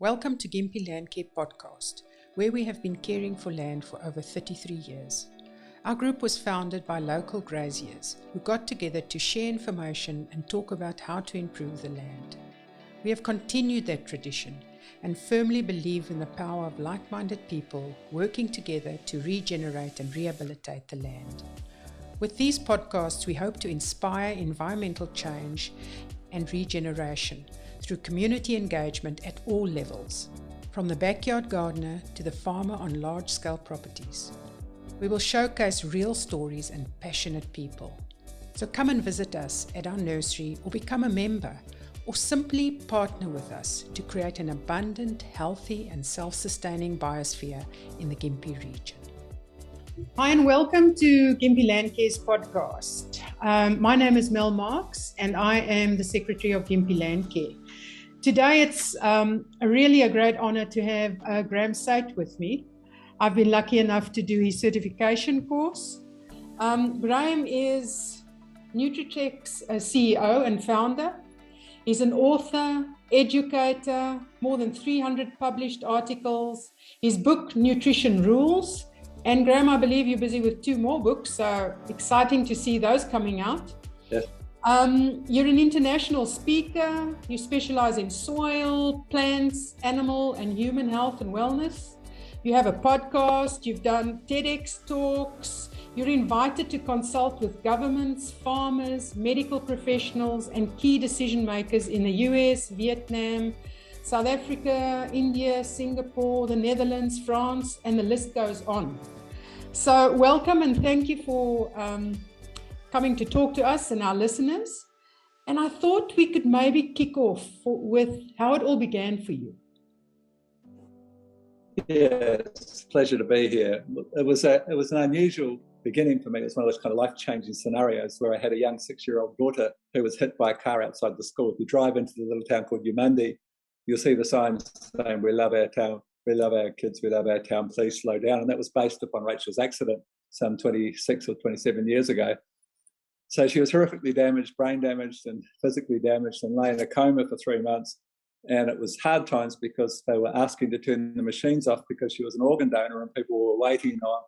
Welcome to Gympie Landcare podcast, where we have been caring for land for over 33 years. Our group was founded by local graziers who got together to share information and talk about how to improve the land. We have continued that tradition and firmly believe in the power of like-minded people working together to regenerate and rehabilitate the land. With these podcasts, we hope to inspire environmental change and regeneration through community engagement at all levels, from the backyard gardener to the farmer on large-scale properties. We will showcase real stories and passionate people. So come and visit us at our nursery or become a member, or simply partner with us to create an abundant, healthy and self-sustaining biosphere in the Gympie region. Hi and welcome to Gympie Landcare's podcast. My name is Mel Marx and I am the Secretary of Gympie Landcare. Today it's really a great honor to have Graeme Sait with me. I've been lucky enough to do his certification course. Graeme is Nutri-Tech's CEO and founder. He's an author, educator, more than 300 published articles. His book, Nutrition Rules. And Graeme, I believe you're busy with 2 more books, so exciting to see those coming out. Yes. You're an international speaker. You specialize in soil, plants, animal, and human health and wellness. You have a podcast. You've done TEDx talks. You're invited to consult with governments, farmers, medical professionals, and key decision makers in the US, Vietnam, South Africa, India, Singapore, the Netherlands, France, and the list goes on. So welcome and thank you for coming to talk to us and our listeners. And I thought we could maybe kick off with how it all began for you. Yeah, it's a pleasure to be here. It was an unusual beginning for me. It was one of those kind of life-changing scenarios where I had a young 6-year-old daughter who was hit by a car outside the school. If you drive into the little town called Gympie, you'll see the signs saying, "We love our town, we love our kids, we love our town, please slow down." And that was based upon Rachel's accident some 26 or 27 years ago. So she was horrifically damaged, brain damaged and physically damaged, and lay in a coma for 3 months. And it was hard times because they were asking to turn the machines off because she was an organ donor and people were waiting on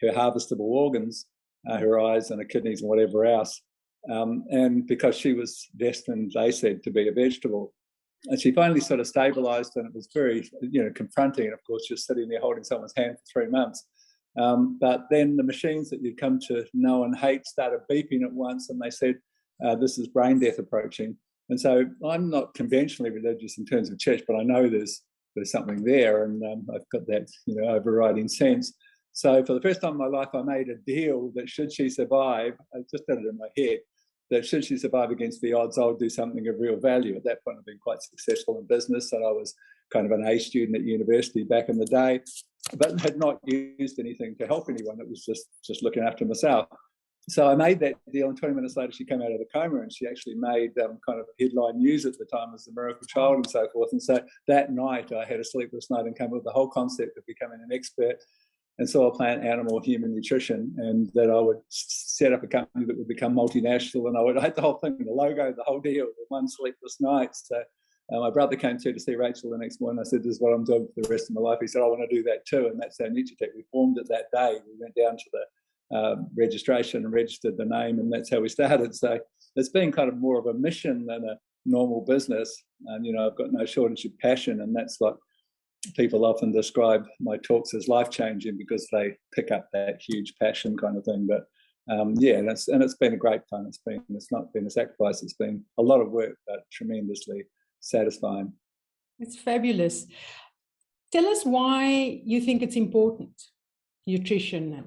her harvestable organs, her eyes and her kidneys and whatever else. And because she was destined, they said, to be a vegetable. And she finally sort of stabilised, and it was very, confronting. And of course, she was sitting there holding someone's hand for 3 months. But then the machines that you'd come to know and hate started beeping at once, and they said, "This is brain death approaching." And so I'm not conventionally religious in terms of church, but I know there's something there, and I've got that overriding sense. So for the first time in my life, I made a deal that should she survive, I just did it in my head, that should she survive against the odds, I would do something of real value. At that point, I'd been quite successful in business, and I was kind of an A student at university back in the day, but had not used anything to help anyone. It was just looking after myself. So I made that deal, and 20 minutes later, she came out of the coma, and she actually made kind of headline news at the time as the miracle child and so forth. And so that night, I had a sleepless night and came up with the whole concept of becoming an expert in soil, plant, animal, human nutrition, and that I would set up a company that would become multinational, and I had the whole thing, the logo, the whole deal, the one sleepless night. So my brother came to see Rachel the next morning. I said, "This is what I'm doing for the rest of my life." He said, "I want to do that too." And that's how Nutri-Tech, we formed it that day. We went down to the registration and registered the name, and that's how we started. So it's been kind of more of a mission than a normal business. And, I've got no shortage of passion, and that's what people often describe my talks as life-changing, because they pick up that huge passion kind of thing. But and it's been a great fun. It's not been a sacrifice. It's been a lot of work, but tremendously satisfying. It's fabulous. Tell us why you think it's important, nutrition.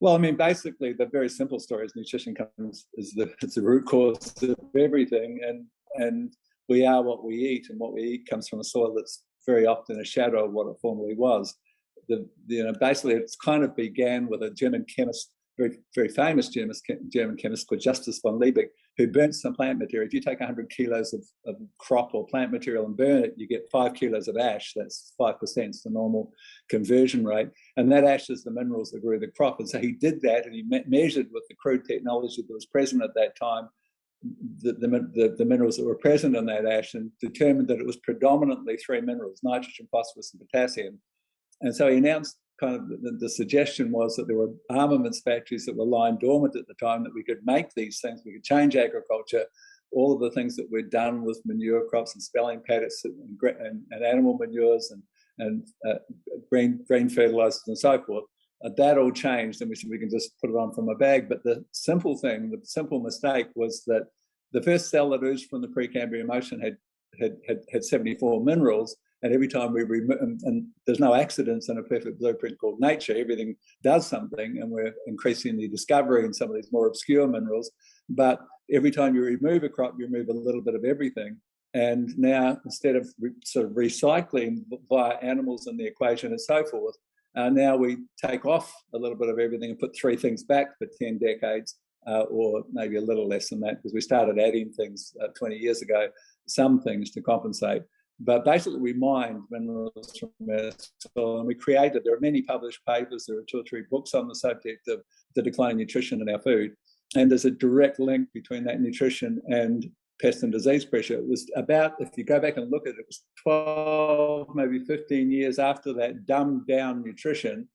Well, I mean, basically, the very simple story is nutrition it's the root cause of everything, and we are what we eat, and what we eat comes from a soil that's very often a shadow of what it formerly was. Basically, it's kind of began with a German chemist, very, very famous German chemist called Justus von Liebig, who burnt some plant material. If you take 100 kilos of crop or plant material and burn it, you get 5 kilos of ash. That's 5%, it's the normal conversion rate. And that ash is the minerals that grew the crop. And so he did that, and he measured with the crude technology that was present at that time the minerals that were present in that ash and determined that it was predominantly three minerals: nitrogen, phosphorus, and potassium. And so he announced kind of the suggestion was that there were armaments factories that were lying dormant at the time, that we could make these things, we could change agriculture. All of the things that we'd done with manure crops and spelling paddocks and animal manures and green fertilizers and so forth, that all changed, and we said we can just put it on from a bag. But the simple mistake was that the first cell that oozed from the Precambrian ocean had 74 minerals, and every time we remove, and there's no accidents in a perfect blueprint called nature, everything does something, and we're increasingly discovering some of these more obscure minerals. But every time you remove a crop, you remove a little bit of everything. And now, instead of sort of recycling via animals in the equation and so forth, now we take off a little bit of everything and put three things back for 10 decades, or maybe a little less than that, because we started adding things 20 years ago, some things to compensate. But basically, we mined minerals from our soil, and we created, there are many published papers, there are 2 or 3 books on the subject of the decline in nutrition in our food. And there's a direct link between that nutrition and pest and disease pressure. It was about, if you go back and look at it, it was 12, maybe 15 years after that dumbed down nutrition,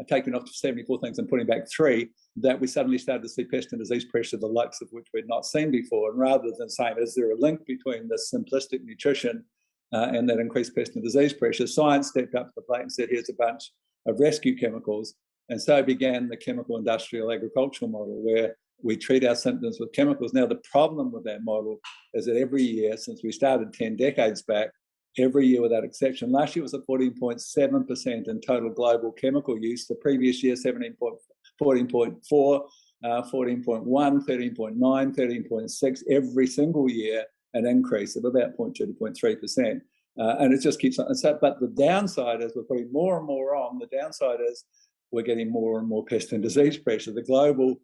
taking off 74 things and putting back 3, that we suddenly started to see pest and disease pressure, the likes of which we'd not seen before. And rather than saying, is there a link between this simplistic nutrition and that increased pest and disease pressure, science stepped up to the plate and said, here's a bunch of rescue chemicals. And so began the chemical industrial agricultural model, where we treat our symptoms with chemicals. Now, the problem with that model is that every year, since we started 10 decades back, every year without exception, last year was at 14.7% in total global chemical use. The previous year, 14.4, 14.1, 13.9, 13.6, every single year, an increase of about 0.2 to 0.3%. And it just keeps on. So, but the downside is we're putting more and more on. The downside is we're getting more and more pest and disease pressure. The global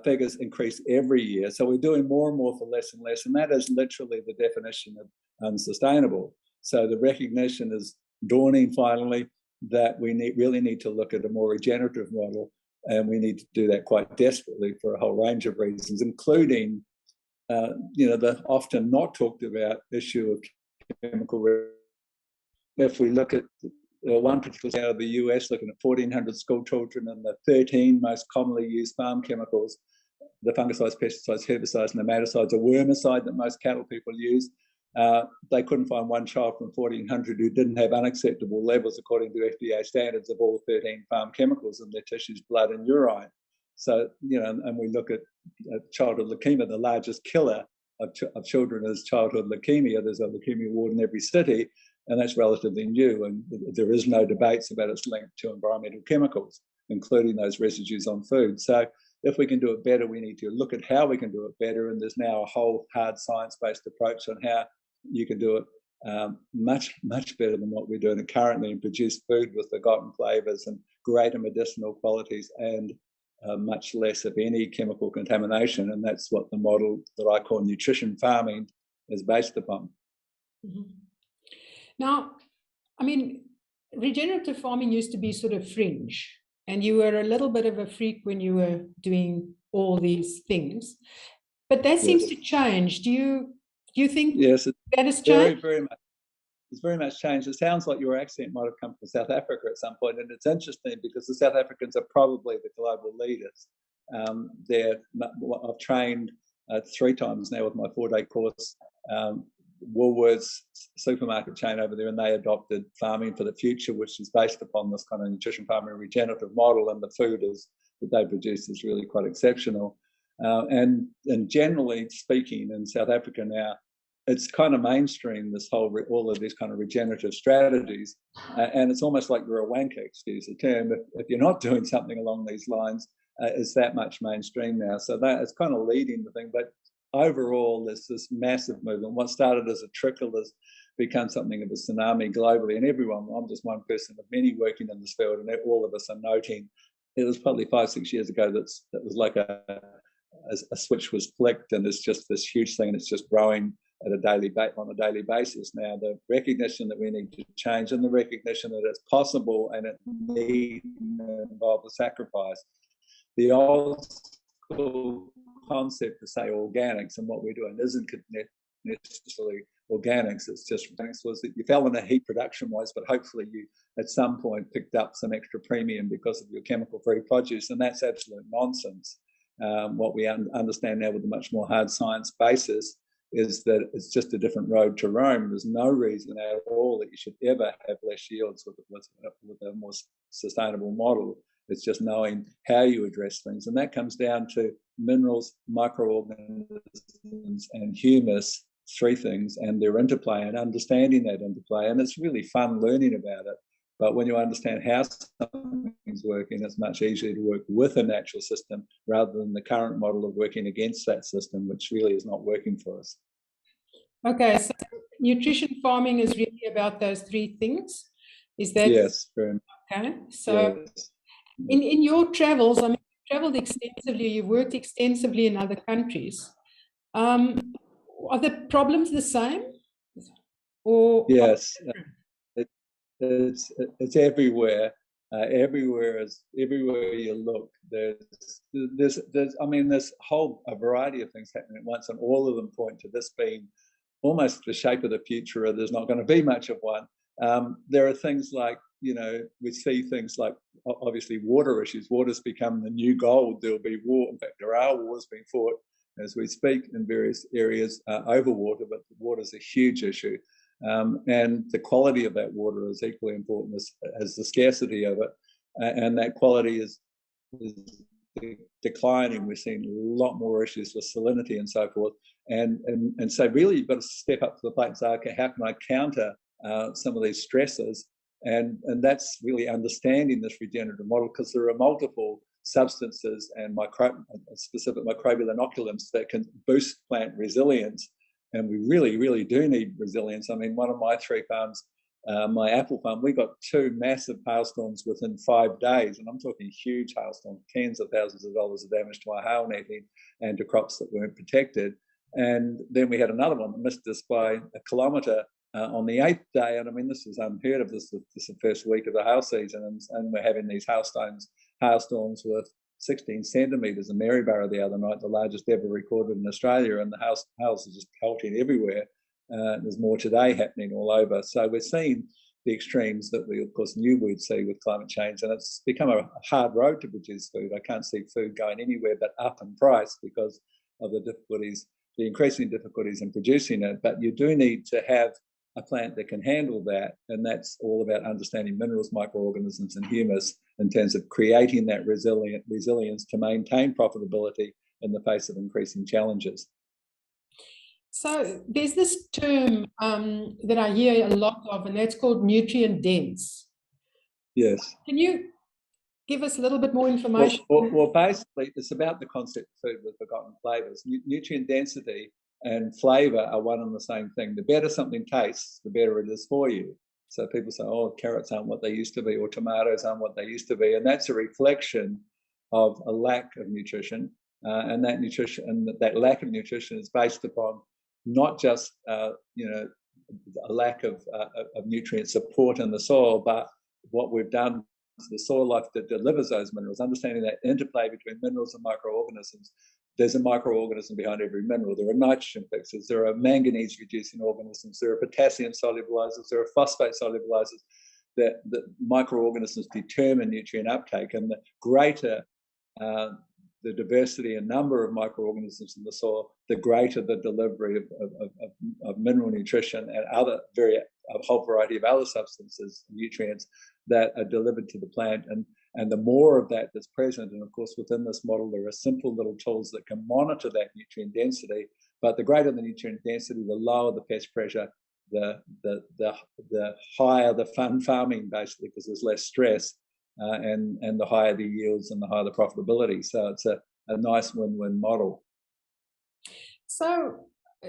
figures increase every year. So we're doing more and more for less and less. And that is literally the definition of unsustainable. So the recognition is dawning finally that we really need to look at a more regenerative model. And we need to do that quite desperately for a whole range of reasons, including, the often not talked about issue of chemical. If we look at one particular study out of the US, looking at 1,400 school children and the 13 most commonly used farm chemicals, the fungicides, pesticides, herbicides, nematicides, a wormicide that most cattle people use, they couldn't find one child from 1,400 who didn't have unacceptable levels, according to FDA standards, of all 13 farm chemicals in their tissues, blood and urine. So, and we look at childhood leukemia, the largest killer of children is childhood leukemia. There's a leukemia ward in every city, and that's relatively new, and there is no debates about its link to environmental chemicals, including those residues on food. So if we can do it better, we need to look at how we can do it better, and there's now a whole hard science-based approach on how you can do it much, much better than what we're doing currently, and produce food with forgotten flavours and greater medicinal qualities and much less of any chemical contamination. And that's what the model that I call nutrition farming is based upon. Mm-hmm. Now, I mean, regenerative farming used to be sort of fringe, and you were a little bit of a freak when you were doing all these things. But that seems to change. Do you think yes, that has changed? Very much. It's very much changed. It sounds like your accent might have come from South Africa at some point, and it's interesting because the South Africans are probably the global leaders. I've trained 3 times now with my 4-day course. Woolworths supermarket chain over there, and they adopted farming for the future, which is based upon this kind of nutrition farming regenerative model, and the food that they produce is really quite exceptional. And generally speaking, in South Africa now, it's kind of mainstream, all of these kind of regenerative strategies, and it's almost like you're a wanker, excuse the term, if you're not doing something along these lines. It's that much mainstream now, so that it's kind of leading the thing. But overall, there's this massive movement. What started as a trickle has become something of a tsunami globally, and everyone, I'm just one person of many working in this field, and all of us are noting. It was probably 5-6 years ago that was like a switch was flicked, and it's just this huge thing, and it's just growing on a daily basis now. The recognition that we need to change, and the recognition that it's possible, and it needs to involve a sacrifice. The old school concept to say organics, and what we're doing isn't necessarily organics, it's just organics. Was that you fell in a heap production wise, but hopefully you at some point picked up some extra premium because of your chemical free produce, and that's absolute nonsense. What we understand now with a much more hard science basis is that it's just a different road to Rome. There's no reason at all that you should ever have less yields with a more sustainable model. It's just knowing how you address things, and that comes down to minerals, microorganisms, and humus, three things, and their interplay, and understanding that interplay. And it's really fun learning about it. But when you understand how something's working, it's much easier to work with a natural system rather than the current model of working against that system, which really is not working for us. Okay, so nutrition farming is really about those three things. Is that? Yes, very much. Okay, so yes. In your travels, I mean, you've traveled extensively, you've worked extensively in other countries. Are the problems the same? Or yes, it's everywhere. Everywhere you look, there's a variety of things happening at once, and all of them point to this being almost the shape of the future, or there's not going to be much of one. There are things like, we see things like, obviously, water issues. Water's become the new gold. There'll be war. In fact, there are wars being fought as we speak in various areas over water, but water's a huge issue. And the quality of that water is equally important as the scarcity of it. And that quality is declining. We're seeing a lot more issues with salinity and so forth. And so really you've got to step up to the plate and say, okay, how can I counter some of these stresses? And that's really understanding this regenerative model, because there are multiple substances and specific microbial inoculants that can boost plant resilience. And we really, really do need resilience. I mean, one of my 3 farms, my apple farm, we got 2 massive hailstorms within 5 days. And I'm talking huge hailstorms, tens of thousands of dollars of damage to our hail netting and to crops that weren't protected. And then we had another one that missed us by a kilometre on the 8th day. And I mean, this is unheard of. This is the first week of the hail season. And we're having these hailstorms with 16 centimetres in Maryborough the other night, the largest ever recorded in Australia, and the hails are just pelting everywhere. There's more today happening all over. So we're seeing the extremes that we, of course, knew we'd see with climate change, and it's become a hard road to produce food. I can't see food going anywhere but up in price because of the increasing difficulties in producing it. But you do need to have a plant that can handle that, and that's all about understanding minerals, microorganisms, and humus in terms of creating that resilience to maintain profitability in the face of increasing challenges. So there's this term that I hear a lot of, and that's called nutrient dense. Yes. Can you give us a little bit more information? Well, basically, it's about the concept of food with forgotten flavours. Nutrient density and flavour are one and the same thing. The better something tastes, the better it is for you. So people say, oh, carrots aren't what they used to be, or tomatoes aren't what they used to be. And that's a reflection of a lack of nutrition. And that lack of nutrition is based upon not just a lack of nutrient support in the soil, but what we've done to the soil life that delivers those minerals, understanding that interplay between minerals and microorganisms. There's a microorganism behind every mineral. There are nitrogen fixers, there are manganese-reducing organisms, there are potassium solubilizers, there are phosphate solubilizers. That microorganisms determine nutrient uptake, and the greater the diversity and number of microorganisms in the soil, the greater the delivery of mineral nutrition and a whole variety of other substances, nutrients that are delivered to the plant. And the more of that that's present, and of course within this model there are simple little tools that can monitor that nutrient density, but the greater the nutrient density, the lower the pest pressure, the higher the fun farming, basically, because there's less stress, and the higher the yields and the higher the profitability. So it's a nice win-win model. So,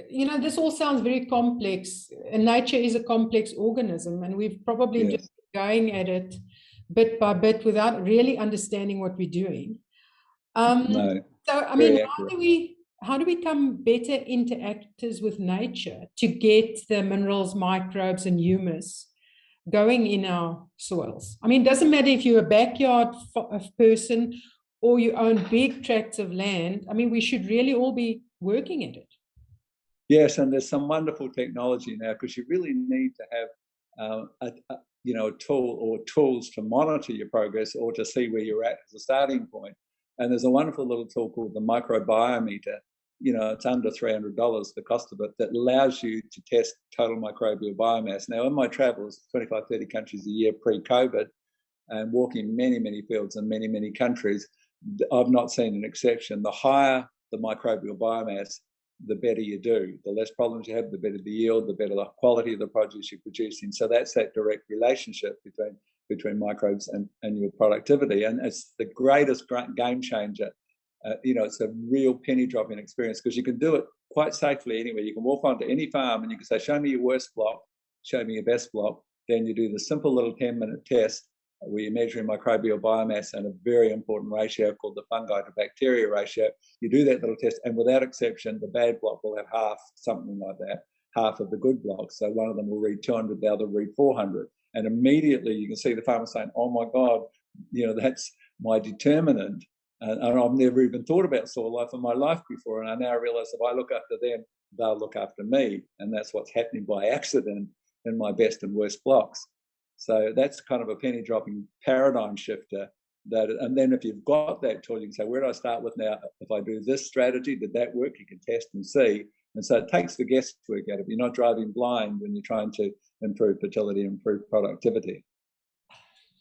this all sounds very complex, and nature is a complex organism, and we've probably just been going at it bit by bit without really understanding what we're doing. No. So, I mean, how do we become better interactors with nature to get the minerals, microbes, and humus going in our soils? I mean, it doesn't matter if you're a backyard person or you own big tracts of land, I mean, we should really all be working at it. Yes, and there's some wonderful technology now, because you really need to have a tool or tools to monitor your progress or to see where you're at as a starting point. And there's a wonderful little tool called the Microbiometer. It's under $300, the cost of it, that allows you to test total microbial biomass. Now, in my travels, 25, 30 countries a year pre-COVID, and walking many, many fields in many, many countries, I've not seen an exception. The higher the microbial biomass, the better you do. The less problems you have, the better the yield, the better the quality of the produce you're producing. So that's that direct relationship between microbes and your productivity. And it's the greatest game changer. It's a real penny dropping experience, because you can do it quite safely anywhere. You can walk onto any farm and you can say, show me your worst block, show me your best block. Then you do the simple little 10-minute test where you're measuring microbial biomass and a very important ratio called the fungi to bacteria ratio. You do that little test, and without exception, the bad block will have half, something like that, half of the good blocks. So one of them will read 200, the other will read 400. And immediately you can see the farmer saying, oh my God, that's my determinant. And I've never even thought about soil life in my life before. And I now realize if I look after them, they'll look after me. And that's what's happening by accident in my best and worst blocks. So that's kind of a penny dropping paradigm shifter. And then if you've got that tool, you can say, where do I start with now? If I do this strategy, did that work? You can test and see. And so it takes the guesswork out of it. You're not driving blind when you're trying to improve fertility, improve productivity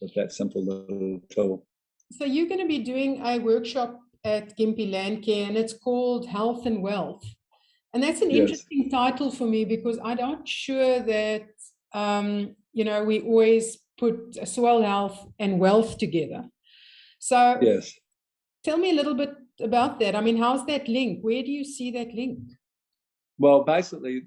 with that simple little tool. So you're going to be doing a workshop at Gympie Landcare, and it's called Health and Wealth. And that's an interesting title for me, because I'm not sure that, we always put soil health and wealth together. So tell me a little bit about that. I mean, how's that link? Where do you see that link? Well, basically,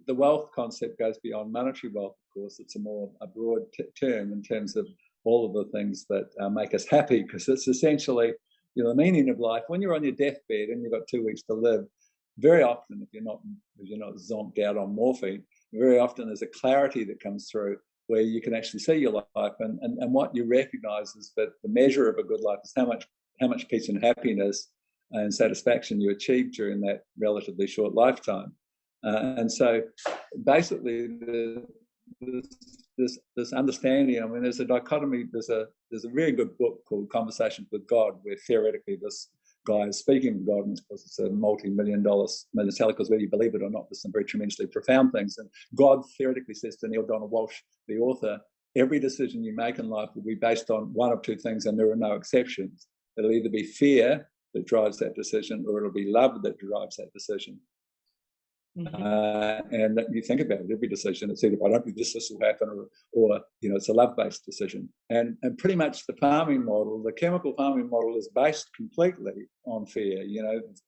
the wealth concept goes beyond monetary wealth, of course. It's a broad term in terms of all of the things that make us happy, because it's essentially, the meaning of life. When you're on your deathbed and you've got 2 weeks to live, very often, if you're not zonked out on morphine, very often there's a clarity that comes through where you can actually see your life, and what you recognize is that the measure of a good life is how much peace and happiness and satisfaction you achieve during that relatively short lifetime. And so basically this understanding, I mean, there's a dichotomy, there's a very good book called Conversations with God, where theoretically this guy is speaking with God, and of course it's a multi-million-dollar seller, because whether you believe it or not, there's some very tremendously profound things. And God theoretically says to Neale Donald Walsch, the author, every decision you make in life will be based on one of two things, and there are no exceptions. It'll either be fear that drives that decision, or it'll be love that drives that decision. And you think about it, every decision, it's either I don't do this will happen, or it's a love-based decision. And pretty much the farming model, the chemical farming model, is based completely on fear.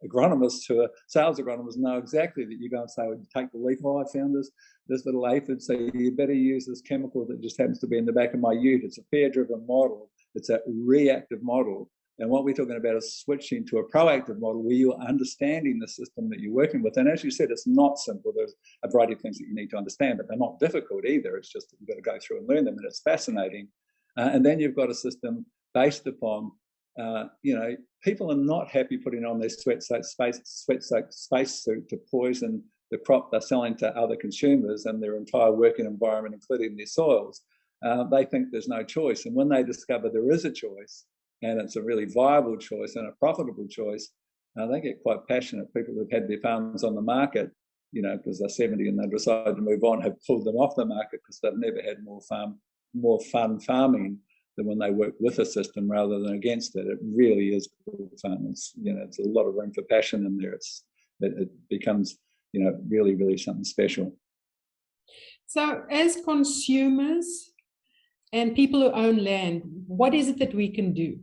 Agronomists who are sales agronomists know exactly that you go and say, well, you take the leaf, I found this little aphid, so you better use this chemical that just happens to be in the back of my ute. It's a fear-driven model. It's a reactive model. And what we're talking about is switching to a proactive model where you're understanding the system that you're working with. And as you said, it's not simple. There's a variety of things that you need to understand, but they're not difficult either. It's just that you've got to go through and learn them, and it's fascinating. And then you've got a system based upon, people are not happy putting on their sweat-soaked spacesuit to poison the crop they're selling to other consumers and their entire working environment, including their soils. They think there's no choice. And when they discover there is a choice, and it's a really viable choice and a profitable choice, they get quite passionate. People who've had their farms on the market, because they're 70 and they decide to move on, have pulled them off the market because they've never had more fun farming than when they work with a system rather than against it. It really is good fun. It's a lot of room for passion in there. It becomes, really, really something special. So as consumers and people who own land, what is it that we can do?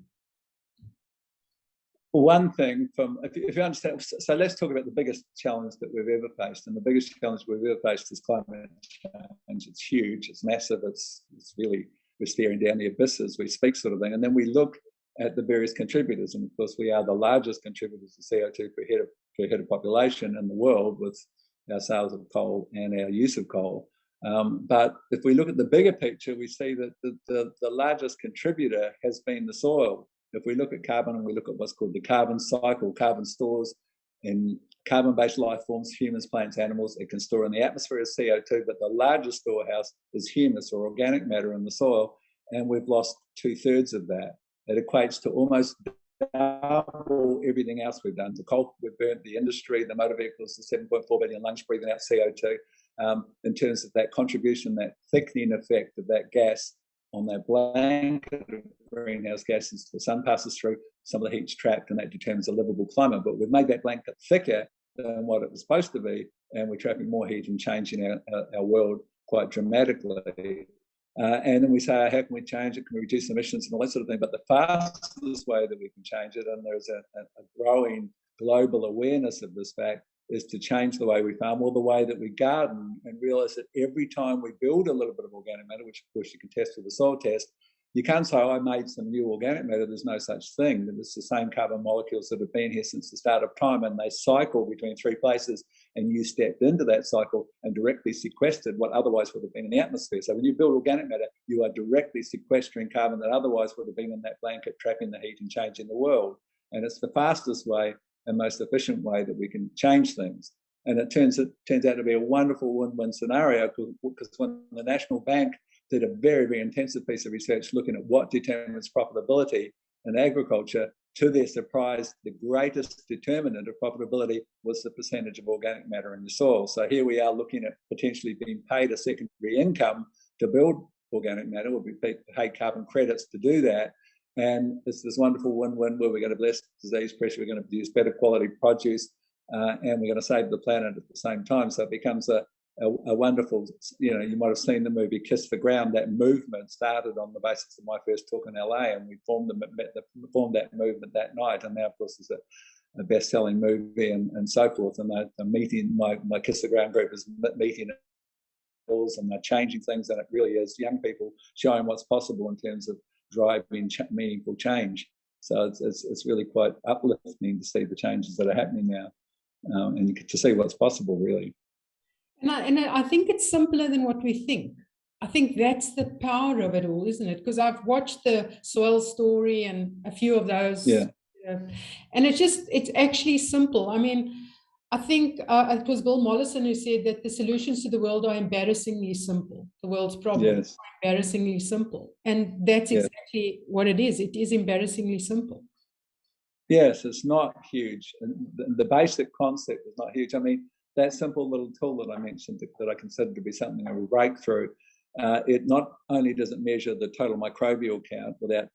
One thing, if you understand, so let's talk about the biggest challenge that we've ever faced. And the biggest challenge we've ever faced is climate change. It's huge, it's massive, it's really, we're staring down the abyss as we speak, sort of thing. And then we look at the various contributors. And of course, we are the largest contributors to CO2 per head of population in the world, with our sales of coal and our use of coal. But if we look at the bigger picture, we see that the largest contributor has been the soil. if we look at carbon and we look at what's called the carbon cycle, carbon stores in carbon-based life forms, humans, plants, animals, it can store in the atmosphere as CO2, but the largest storehouse is humus or organic matter in the soil, and we've lost 2/3 of that. It equates to almost double everything else we've done. The coal we've burnt, the industry, the motor vehicles, the 7.4 billion lungs breathing out CO2. In terms of that contribution, that thickening effect of that gas on that blanket of greenhouse gases, the sun passes through, some of the heat's trapped, and that determines a livable climate. But we've made that blanket thicker than what it was supposed to be, and we're trapping more heat and changing our world quite dramatically. And then we say, how can we change it? Can we reduce emissions and all that sort of thing? But the fastest way that we can change it, and there's a growing global awareness of this fact, is to change the way we farm or the way that we garden, and realise that every time we build a little bit of organic matter, which of course you can test with a soil test, you can't say, I made some new organic matter. There's no such thing. It's the same carbon molecules that have been here since the start of time, and they cycle between three places, and you stepped into that cycle and directly sequestered what otherwise would have been in the atmosphere. So when you build organic matter, you are directly sequestering carbon that otherwise would have been in that blanket, trapping the heat and changing the world. And it's the fastest way and most efficient way that we can change things. And it turns out to be a wonderful win-win scenario, because when the National Bank did a very, very intensive piece of research looking at what determines profitability in agriculture, to their surprise, the greatest determinant of profitability was the percentage of organic matter in the soil. So here we are looking at potentially being paid a secondary income to build organic matter. We'll be paid carbon credits to do that. And it's this wonderful win-win where we're going to bless disease pressure, we're going to produce better quality produce, and we're going to save the planet at the same time. So it becomes a wonderful, you might have seen the movie Kiss the Ground. That movement started on the basis of my first talk in LA, and we formed that movement that night. And now, of course, it's a best-selling movie and so forth. And they're meeting, my Kiss the Ground group is meeting and they're changing things, and it really is young people showing what's possible in terms of driving meaningful change. So it's really quite uplifting to see the changes that are happening now, and to see what's possible, really. And I think it's simpler than what we think. I think that's the power of it all, isn't it? Because I've watched the Soil Story and a few of those. Yeah. And it's actually simple. I mean, I think it was Bill Mollison who said that the solutions to the world are embarrassingly simple. The world's problems are embarrassingly simple. And that's exactly what it is. It is embarrassingly simple. Yes, it's not huge. The basic concept is not huge. I mean, that simple little tool that I mentioned, that I consider to be something of a breakthrough, it not only does it measure the total microbial count without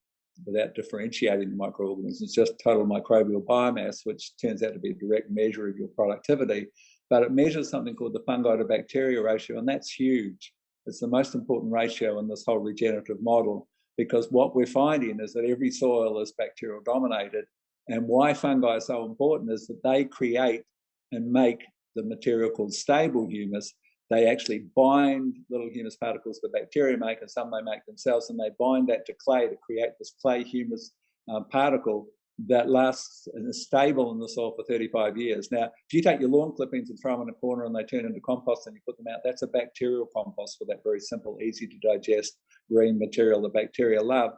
differentiating the microorganisms, it's just total microbial biomass, which turns out to be a direct measure of your productivity, but it measures something called the fungi to bacteria ratio, and that's huge. It's the most important ratio in this whole regenerative model, because what we're finding is that every soil is bacterial dominated, and why fungi are so important is that they create and make the material called stable humus. They actually bind little humus particles that bacteria make, and some they make themselves, and they bind that to clay to create this clay humus particle that lasts and is stable in the soil for 35 years. Now, if you take your lawn clippings and throw them in a corner and they turn into compost and you put them out, that's a bacterial compost for that very simple, easy to digest green material that bacteria love.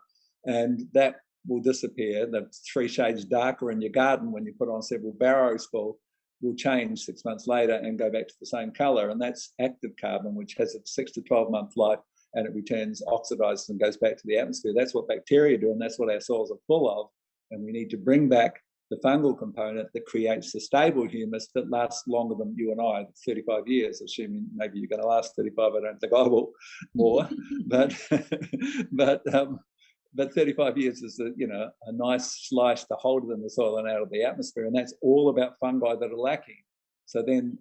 And that will disappear. The 3 shades darker in your garden when you put on several barrows full will change 6 months later and go back to the same color. And that's active carbon, which has a 6 to 12 month life, and it returns oxidized and goes back to the atmosphere. That's what bacteria do, and that's what our soils are full of. And we need to bring back the fungal component that creates the stable humus that lasts longer than you and I, 35 years, assuming maybe you're going to last 35. I don't think I will more, but 35 years is a nice slice to hold it in the soil and out of the atmosphere, and that's all about fungi that are lacking. So then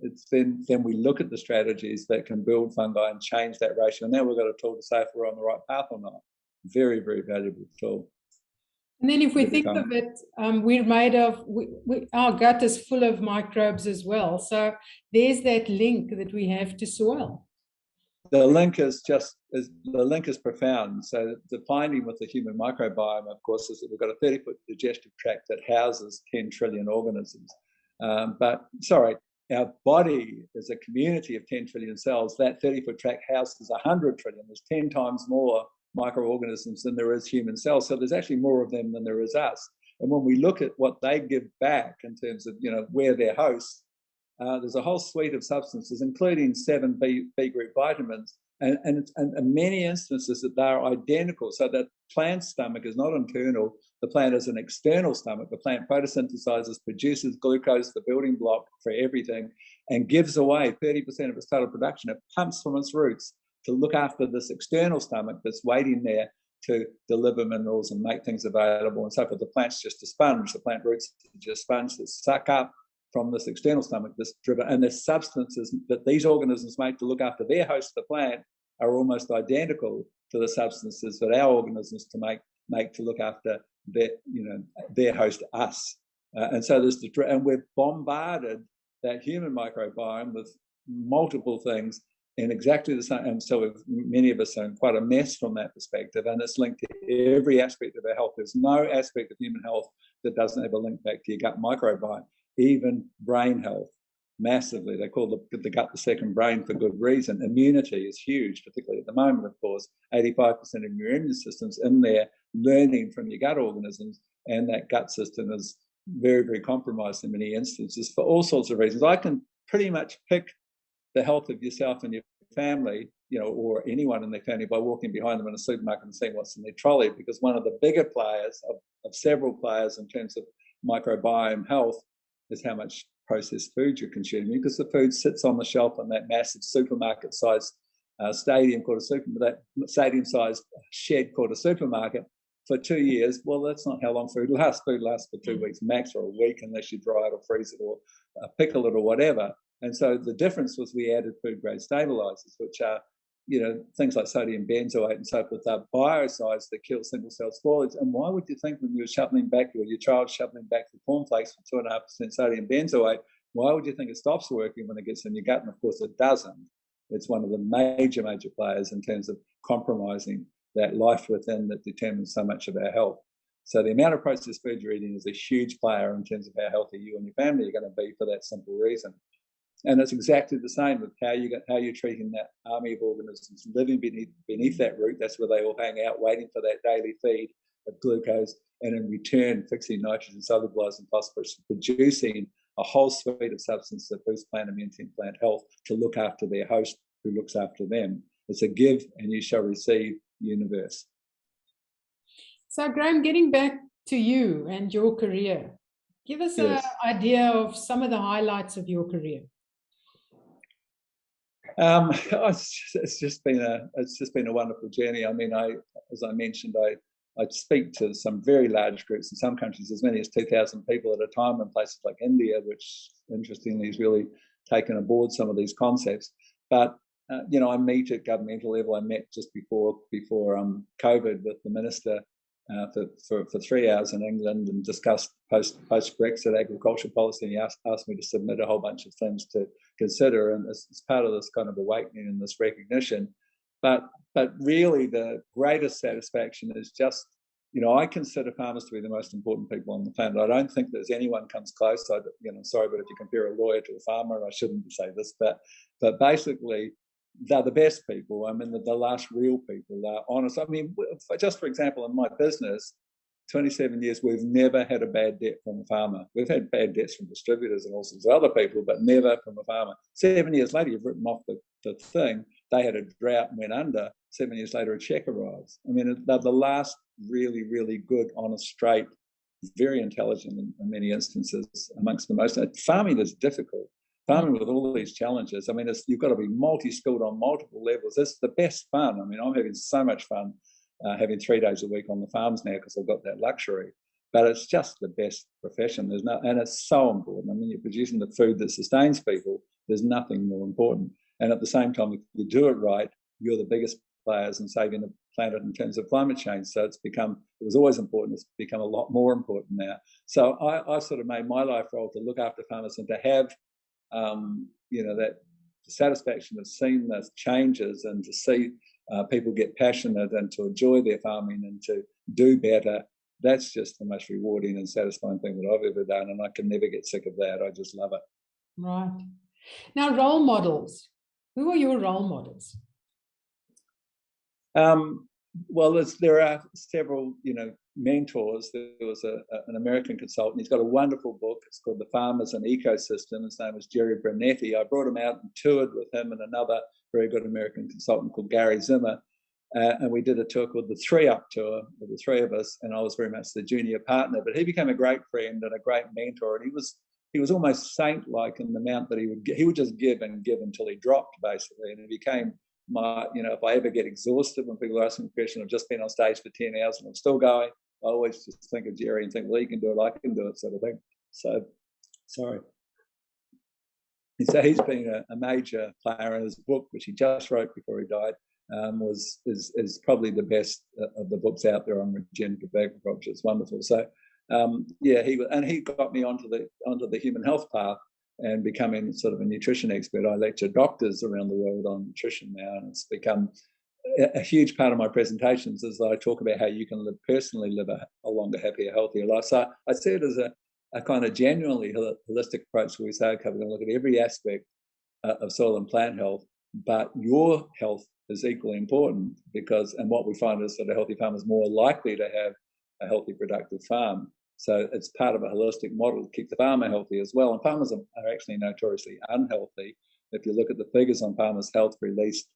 we look at the strategies that can build fungi and change that ratio. And now we've got a tool to say if we're on the right path or not. Very, very valuable tool. And then if we think of it, we're made of, our gut is full of microbes as well. So there's that link that we have to soil. The link is profound. So the finding with the human microbiome, of course, is that we've got a 30-foot digestive tract that houses 10 trillion organisms. Our body is a community of 10 trillion cells. That 30-foot tract houses 100 trillion. There's 10 times more microorganisms than there is human cells. So there's actually more of them than there is us. And when we look at what they give back in terms of, where they're hosts, there's a whole suite of substances, including 7 B group vitamins, and in many instances that they're identical. So that plant stomach is not internal. The plant is an external stomach. The plant photosynthesizes, produces glucose, the building block for everything, and gives away 30% of its total production. It pumps from its roots to look after this external stomach that's waiting there to deliver minerals and make things available and so forth. The plant's just a sponge. The plant roots are just sponge that suck up from this external stomach, this driven, and the substances that these organisms make to look after their host, the plant, are almost identical to the substances that our organisms make to look after their host, us. And so and we've bombarded that human microbiome with multiple things in exactly the same. And so many of us are in quite a mess from that perspective, and it's linked to every aspect of our health. There's no aspect of human health that doesn't have a link back to your gut microbiome. Even brain health, massively. They call the gut the second brain for good reason. Immunity is huge, particularly at the moment, of course. 85% of your immune system's in there learning from your gut organisms, and that gut system is very, very compromised in many instances for all sorts of reasons. I can pretty much pick the health of yourself and your family, or anyone in their family by walking behind them in a supermarket and seeing what's in their trolley, because one of the bigger players of several players in terms of microbiome health is how much processed food you're consuming, because the food sits on the shelf in that massive supermarket-sized stadium called that stadium-sized shed called a supermarket for 2 years. Well, that's not how long food lasts. Food lasts for 2 weeks max, or a week, unless you dry it or freeze it or pickle it or whatever. And so the difference was we added food-grade stabilizers, which are, things like sodium benzoate and so forth, are biocides that kill single-cell spoilage. And why would you think when you're shoveling back, or your child's shoveling back the cornflakes for 2.5% sodium benzoate, why would you think it stops working when it gets in your gut? And of course it doesn't. It's one of the major players in terms of compromising that life within that determines so much of our health. So the amount of processed food you're eating is a huge player in terms of how healthy you and your family are going to be for that simple reason. And it's exactly the same with how you're treating that army of organisms living beneath that root. That's where they all hang out, waiting for that daily feed of glucose, and in return fixing nitrogen, solubilizing phosphorus, producing a whole suite of substances that boost plant immunity and plant health to look after their host who looks after them. It's a give and you shall receive universe. So Graeme, getting back to you and your career, give us an idea of some of the highlights of your career. It's just been a wonderful journey. I mean, as I mentioned, I speak to some very large groups in some countries, as many as 2,000 people at a time, in places like India, which interestingly has really taken aboard some of these concepts. But I meet at governmental level. I met just before COVID with the minister for 3 hours in England and discussed post-Brexit agriculture policy. And he asked me to submit a whole bunch of things to consider, and it's part of this kind of awakening and this recognition. But really the greatest satisfaction is just, I consider farmers to be the most important people on the planet. I don't think there's anyone comes close. Sorry, but if you compare a lawyer to a farmer, I shouldn't say this, but basically they're the best people. I mean, the last real people. They're honest. I mean, just for example, in my business, 27 years, we've never had a bad debt from a farmer. We've had bad debts from distributors and all sorts of other people, but never from a farmer. 7 years later, you've written off the thing. They had a drought and went under. 7 years later, a check arrives. I mean, they're the last really, really good, honest, straight, very intelligent in many instances, amongst the most. Farming is difficult. Farming with all these challenges. I mean, you've got to be multi-skilled on multiple levels. It's the best fun. I mean, I'm having so much fun having 3 days a week on the farms now because I've got that luxury. But it's just the best profession. And it's so important. I mean, you're producing the food that sustains people. There's nothing more important. And at the same time, if you do it right, you're the biggest players in saving the planet in terms of climate change. So it was always important. It's become a lot more important now. So I sort of made my life role to look after farmers and to have that satisfaction of seeing those changes and to see people get passionate and to enjoy their farming and to do better. That's just the most rewarding and satisfying thing that I've ever done, and I can never get sick of that. I just love it. Right. Now, role models. Who are your role models? Well, there are several, mentors. There was an American consultant. He's got a wonderful book. It's called The Farm as an Ecosystem. His name was Jerry Brunetti. I brought him out and toured with him and another very good American consultant called Gary Zimmer. And we did a tour called the 3-Up Tour with the three of us. And I was very much the junior partner. But he became a great friend and a great mentor. And he was almost saint-like in the amount that he would just give and give until he dropped, basically. And it became my, if I ever get exhausted when people ask me a question, I've just been on stage for 10 hours and I'm still going, I always just think of Jerry and think, well, he can do it, I can do it, sort of thing. So, sorry. And so he's been a major player in his book, which he just wrote before he died, is probably the best of the books out there on regenerative agriculture. It's wonderful. So, he got me onto the human health path and becoming sort of a nutrition expert. I lecture doctors around the world on nutrition now, and it's become a huge part of my presentations as I talk about how you can personally live a longer, happier, healthier life. So I see it as a kind of genuinely holistic approach where we say, okay, we're going to look at every aspect of soil and plant health, but your health is equally important and what we find is that a healthy farmer is more likely to have a healthy, productive farm. So it's part of a holistic model to keep the farmer healthy as well. And farmers are actually notoriously unhealthy. If you look at the figures on farmers' health released,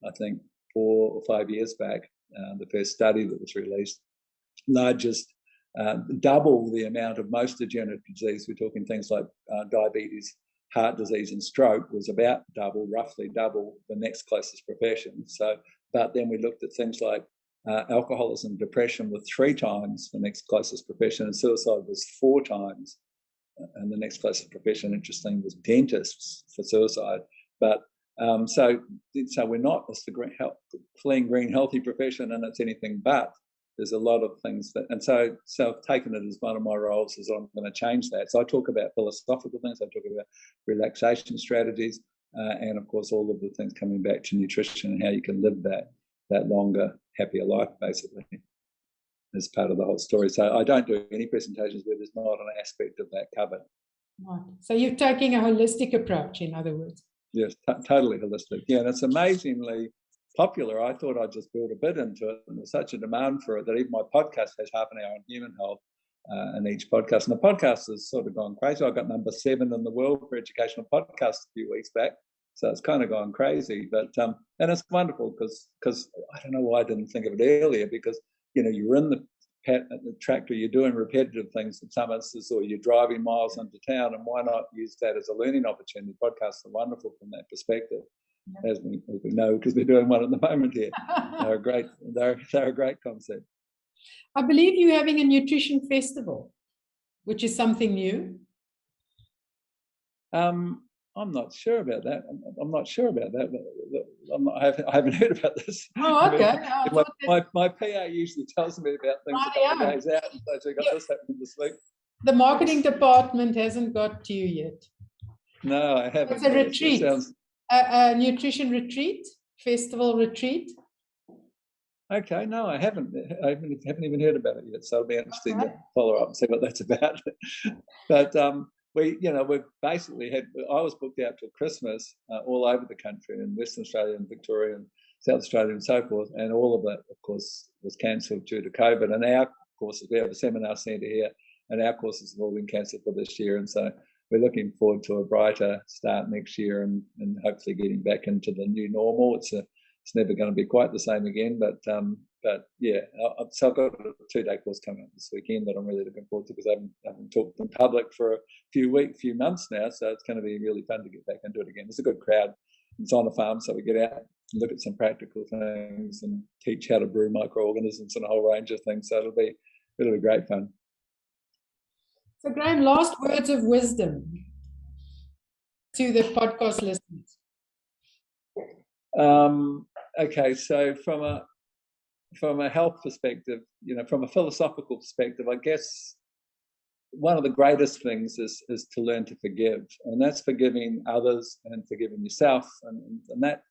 I think 4 or 5 years back, the first study that was released, largest, double the amount of most degenerative disease. We're talking things like diabetes, heart disease and stroke was about roughly double the next closest profession. So, but then we looked at things like alcoholism, depression were 3 times the next closest profession, and suicide was 4 times. And the next closest profession, interesting, was dentists for suicide. But so we're not a clean, green, healthy profession, and it's anything but. There's a lot of things and so I've taken it as one of my roles is I'm going to change that. So I talk about philosophical things, I talk about relaxation strategies, and of course all of the things coming back to nutrition and how you can live that longer, happier life, basically, as part of the whole story. So I don't do any presentations where there's not an aspect of that covered. Right. So you're taking a holistic approach, in other words. Yes, totally holistic. Yeah, and it's amazingly popular. I thought I'd just build a bit into it, and there's such a demand for it that even my podcast has half an hour on human health in each podcast. And the podcast has sort of gone crazy. I got number 7 in the world for educational podcasts a few weeks back. So it's kind of gone crazy, but and it's wonderful because I don't know why I didn't think of it earlier. Because you're in the tractor, you're doing repetitive things in some instances, or you're driving miles into town, and why not use that as a learning opportunity? Podcasts are wonderful from that perspective, as we know, because we're doing one at the moment here. They're a great concept. I believe you're having a nutrition festival, which is something new. I'm not sure about that. I'm not sure about that. I haven't heard about this. Oh, okay. My PA usually tells me about things a couple of days out. So I got this happening this week. The marketing department hasn't got to you yet. No, I haven't. It's a retreat. A nutrition retreat, festival retreat. Okay, no, I haven't even heard about it yet. So it'll be interesting to follow up and see what that's about. But we've basically I was booked out till Christmas all over the country, in Western Australia and Victoria and South Australia and so forth, and all of that, of course, was cancelled due to COVID. And our courses, we have a seminar centre here, and our courses have all been cancelled for this year. And so we're looking forward to a brighter start next year and hopefully getting back into the new normal. It's never going to be quite the same again, but yeah. So I've got a 2-day course coming up this weekend that I'm really looking forward to, because I haven't talked in public for a few months now. So it's going to be really fun to get back and do it again. It's a good crowd. It's on a farm, so we get out and look at some practical things and teach how to brew microorganisms and a whole range of things. So it'll be great fun. So Graeme, last words of wisdom to the podcast listeners. Okay, so from a health perspective, from a philosophical perspective, I guess one of the greatest things is to learn to forgive, and that's forgiving others and forgiving yourself, and that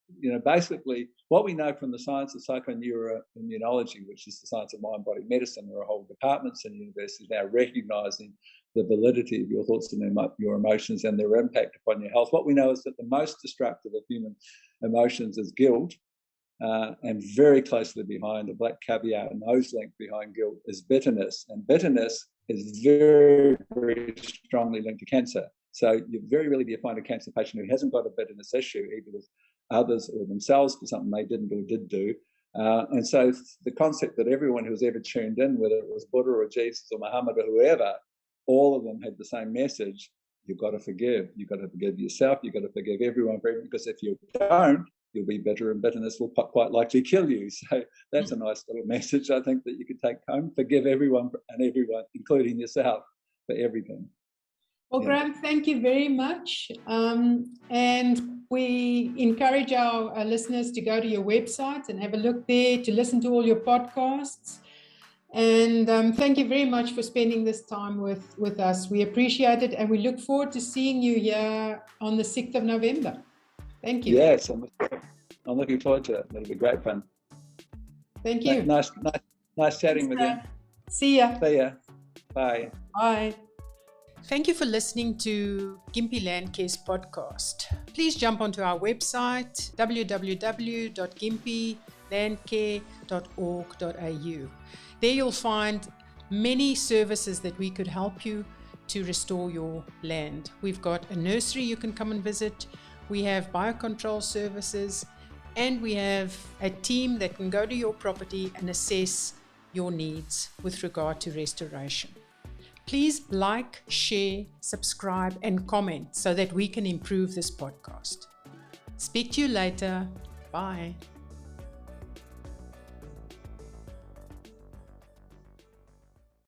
basically what we know from the science of psychoneuroimmunology, which is the science of mind-body medicine. There are whole departments in universities now recognizing the validity of your thoughts and your emotions and their impact upon your health. What we know is that the most destructive of human emotions is guilt, And very closely behind the black caviar nose link behind guilt is bitterness. And bitterness is very, very strongly linked to cancer. So you very rarely do you find a cancer patient who hasn't got a bitterness issue, either with others or themselves for something they didn't or did do. And so the concept that everyone who's ever tuned in, whether it was Buddha or Jesus or Muhammad or whoever, all of them had the same message: you've got to forgive. You've got to forgive yourself. You've got to forgive everyone, because if you don't, you'll be bitter, and bitterness will quite likely kill you. So that's a nice little message, I think, that you could take home. Forgive everyone, including yourself, for everything. Well, yeah. Graeme, thank you very much. And we encourage our listeners to go to your website and have a look there, to listen to all your podcasts. And thank you very much for spending this time with us. We appreciate it, and we look forward to seeing you here on the 6th of November. Thank you. Yes, I'm looking forward to it. It'll be great fun. Thank you. Nice chatting with you. See ya. See ya. Bye. Bye. Thank you for listening to Gympie Landcare's podcast. Please jump onto our website, www.gympielandcare.org.au. There you'll find many services that we could help you to restore your land. We've got a nursery you can come and visit. We have biocontrol services, and we have a team that can go to your property and assess your needs with regard to restoration. Please like, share, subscribe, and comment so that we can improve this podcast. Speak to you later. Bye.